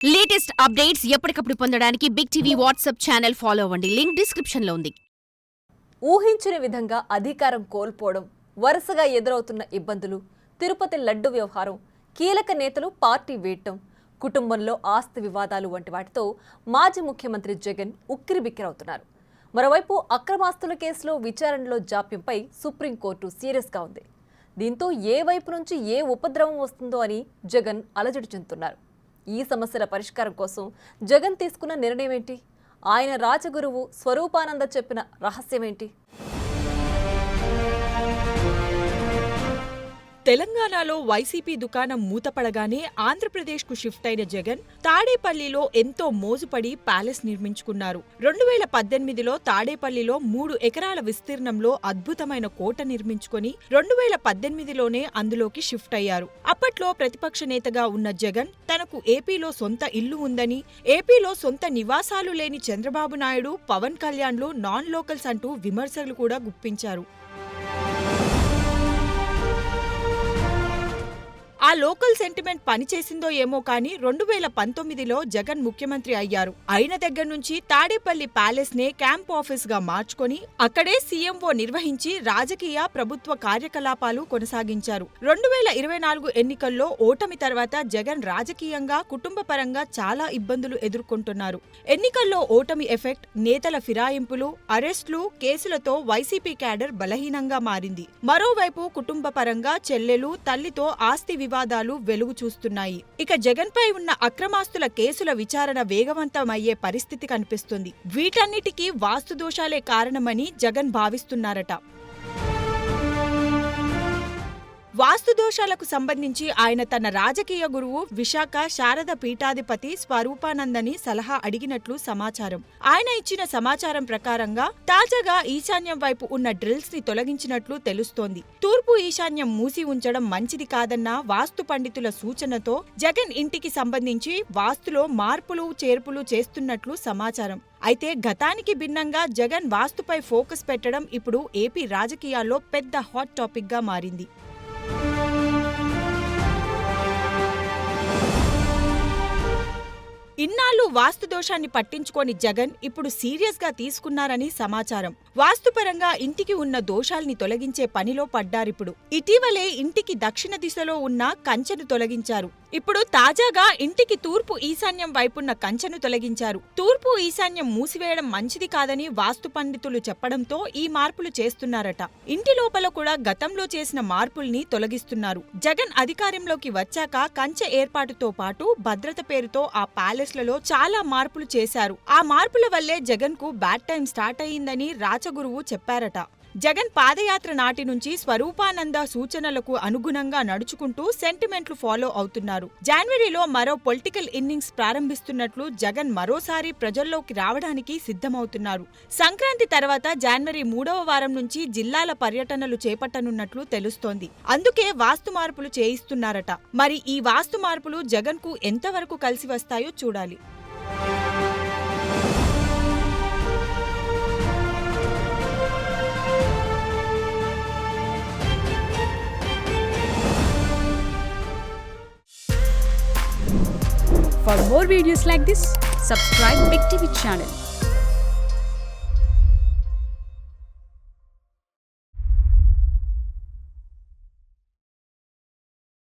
Latest updates ఎప్పటికప్పుడు పొందడానికి Big TV WhatsApp channel follow అవ్వండి. లింక్ డిస్క్రిప్షన్ లో ఉంది. ఊహించిన విధంగా అధికారం కోల్పోవడం, వరుసగా ఎదురవుతున్న ఇబ్బందులు, తిరుపతి లడ్డు వ్యవహారం, కీలక నేతలు పార్టీ వీడటం, కుటుంబంలో ఆస్తి వివాదాలు వంటి వాటితో మాజీ ముఖ్యమంత్రి జగన్ ఉక్కిరిబిక్కిరవుతున్నారు. మరోవైపు అక్రమాస్తుల కేసులో విచారణలో జాప్యంపై సుప్రీంకోర్టు సీరియస్గా ఉంది. దీంతో ఏ వైపు నుంచి ఏ ఉపద్రవం వస్తుందో అని జగన్ అలజడి చెందుతున్నారు. ఈ సమస్యల పరిష్కారం కోసం జగన్ తీసుకున్న నిర్ణయం ఏంటి? ఆయన రాజగురువు స్వరూపానంద చెప్పిన రహస్యమేంటి? తెలంగాణలో వైసీపీ దుకాణం మూతపడగానే ఆంధ్రప్రదేశ్కు షిఫ్ట్ అయిన జగన్ తాడేపల్లిలో ఎంతో మోజుపడి ప్యాలెస్ నిర్మించుకున్నారు. 2018లో తాడేపల్లిలో 3 ఎకరాల విస్తీర్ణంలో అద్భుతమైన కోట నిర్మించుకొని 2018లోనే అందులోకి షిఫ్ట్ అయ్యారు. అప్పట్లో ప్రతిపక్ష నేతగా ఉన్న జగన్ తనకు ఏపీలో సొంత ఇల్లు ఉందని, ఏపీలో సొంత నివాసాలు లేని చంద్రబాబు నాయుడు, పవన్ కళ్యాణ్లు నాన్ లోకల్స్ అంటూ విమర్శలు కూడా గుప్పించారు. ఆ లోకల్ సెంటిమెంట్ పనిచేసిందో ఏమో కానీ 2019లో జగన్ ముఖ్యమంత్రి అయ్యారు. అయిన దగ్గర నుంచి తాడేపల్లి ప్యాలెస్ నే క్యాంప్ ఆఫీస్ గా మార్చుకొని అక్కడే సీఎంఓ నిర్వహించి రాజకీయ ప్రభుత్వ కార్యకలాపాలు కొనసాగించారు. 2024 ఎన్నికల్లో ఓటమి తర్వాత జగన్ రాజకీయంగా, కుటుంబపరంగా చాలా ఇబ్బందులు ఎదుర్కొంటున్నారు. ఎన్నికల్లో ఓటమి ఎఫెక్ట్, నేతల ఫిరాయింపులు, అరెస్టులు, కేసులతో వైసీపీ క్యాడర్ బలహీనంగా మారింది. మరోవైపు కుటుంబపరంగా చెల్లెలు, తల్లితో ఆస్తి వివాదాలు వెలుగు చూస్తున్నాయి. ఇక జగన్ పై ఉన్న అక్రమాస్తుల కేసుల విచారణ వేగవంతమయ్యే పరిస్థితి కనిపిస్తుంది. వీటన్నిటికీ వాస్తు దోషాలే కారణమని జగన్ భావిస్తున్నారట. వాస్తు దోషాలకు సంబంధించి ఆయన తన రాజకీయ గురువు విశాఖ శారద పీఠాధిపతి స్వరూపానందని సలహా అడిగినట్లు సమాచారం. ఆయన ఇచ్చిన సమాచారం ప్రకారంగా తాజాగా ఈశాన్యం వైపు ఉన్న డ్రిల్స్ ని తొలగించినట్లు తెలుస్తోంది. తూర్పు ఈశాన్యం మూసి ఉంచడం మంచిది కాదన్న వాస్తు పండితుల సూచనతో జగన్ ఇంటికి సంబంధించి వాస్తులో మార్పులు చేర్పులు చేస్తున్నట్లు సమాచారం. అయితే గతానికి భిన్నంగా జగన్ వాస్తుపై ఫోకస్ పెట్టడం ఇప్పుడు ఏపీ రాజకీయాల్లో పెద్ద హాట్ టాపిక్ గా మారింది. ఇన్నాళ్లు వాస్తు దోషాన్ని పట్టించుకోని జగన్ ఇప్పుడు సీరియస్ గా తీసుకున్నారని సమాచారం. వాస్తుపరంగా ఇంటికి ఉన్న దోషాల్ని తొలగించే పనిలో పడ్డారిప్పుడు. ఇటీవలే ఇంటికి దక్షిణ దిశలో ఉన్న కంచెను తొలగించారు. ఇప్పుడు తాజాగా ఇంటికి తూర్పు ఈశాన్యం వైపున్న కంచెను తొలగించారు. తూర్పు ఈశాన్యం మూసివేయడం మంచిది కాదని వాస్తు పండితులు చెప్పడంతో ఈ మార్పులు చేస్తున్నారట. ఇంటి లోపల కూడా గతంలో చేసిన మార్పుల్ని తొలగిస్తున్నారు. జగన్ అధికారంలోకి వచ్చాక కంచె ఏర్పాటుతో పాటు భద్రత పేరుతో ఆ ప్యాలెస్లలో చాలా మార్పులు చేశారు. ఆ మార్పుల వల్లే జగన్ కు బ్యాడ్ టైం స్టార్ట్ అయ్యిందని రాచగురువు చెప్పారట. జగన్ పాదయాత్ర నాటి నుంచి స్వరూపానంద సూచనలకు అనుగుణంగా నడుచుకుంటూ సెంటిమెంట్లు ఫాలో అవుతున్నారు. జనవరిలో మరో పొలిటికల్ ఇన్నింగ్స్ ప్రారంభిస్తున్నట్లు జగన్ మరోసారి ప్రజల్లోకి రావడానికి సిద్ధమవుతున్నారు. సంక్రాంతి తర్వాత జనవరి 3వ వారం నుంచి జిల్లాల పర్యటనలు చేపట్టనున్నట్లు తెలుస్తోంది. అందుకే వాస్తు మార్పులు చేయిస్తున్నారట. మరి ఈ వాస్తు మార్పులు జగన్ కు ఎంతవరకు కలిసి వస్తాయో చూడాలి. For more videos like this, subscribe Big TV channel.